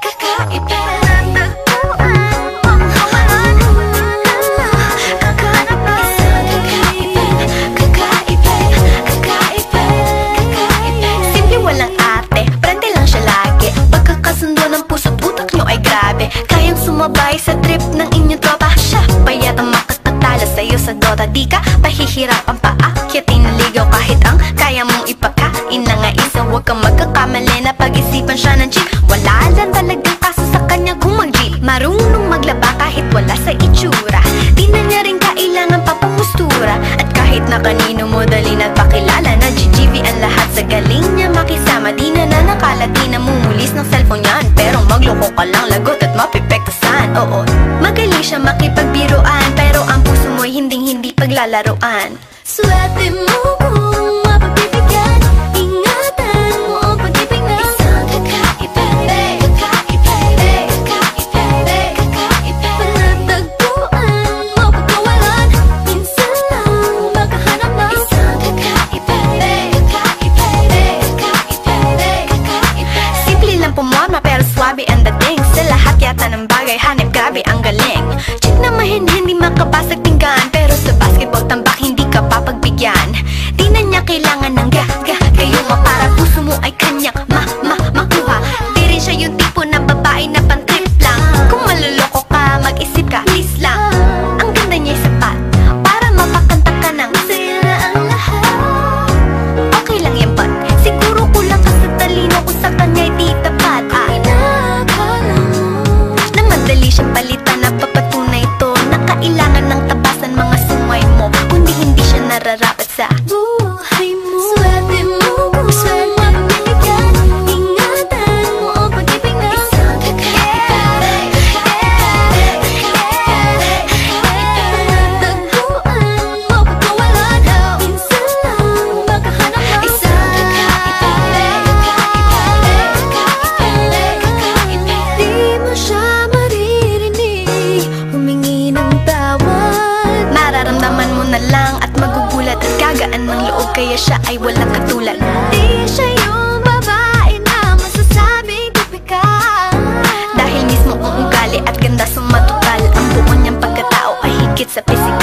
kakaiba. Simple walang ate, prende lang siya lagi. Pagkakasundo ng puso't utak nyo ay grabe. Kayang sumabay sa trip ng inyong tropa. Siya pa yata makatatala sa'yo sa Dota. Di ka pahihirapan pa akyatin na ligaw kahit ang kaya mong ipakain na nga isa. Huwag kang magkakamali na pag-isipan siya ng chick. Wala lang talagang kaso sa kanya kung mag-G. Marunong maglaba kahit wala sa itsura. Di na niya rin kailangan pa pamustura. At kahit na kanino mo dali nagpakilala na GGV ang lahat sa galing niya makisama. Di na nakala, di na mumulis ng cellphone yan. Pero magloko ka lang, lagot at mapipektasan. Oo, magaling siya makipagbiruan, pero ang puso mo'y hinding-hindi paglalaruan. Swerte mo kung mapagbibigyan. Ingatan mo ang pag-ibig na isang kakaiba. Panatagpuan mo pagkawalan. Minsan lang makahanap ng isang kakaiba. Simple lang pumorma pero swabe ang dating. Sa lahat yata ng bagay hanip grabe ang galing. Chick na mahin-hindi makabasag pinggan, pero sa basketball tambak hindi ka papagbigyan. Di na niya kailangan ng gayuma para puso mo ay kanyang makuha. Di rin siya yung tipo na babae na pantrip lang. Kung maluloko ka, mag-isip ka, please lang. Ang ganda niya sapat para mapakanta ka ng sa'yo na ang lahat. Okay lang yan but siguro kulang ka sa talino kung sa kanya'y di tapat. Pinakala mo na madali siyang palitan na papatunay to na kailangan ng tabasan mga sungay mo. Kundi hindi siya nararapat sa buhay mo. Swerte mo kung saan mapibigyan. Ingatan mo ang pag-ibig na isang kakaiba. Panatagpuan mo pagkawalan. Minsan lang makahanap ng isang kakaiba. Di mo siya maririnig humingi ng tawad. Mararamdaman mo na lang at magugulat at gagaan ng loob, kaya siya ay walang katulad. Di siya yung babae na masasabing tipikal, dahil mismo ang ugali at ganda sumatotal. Ang buo niyang pagkatao ay higit sa pisikal.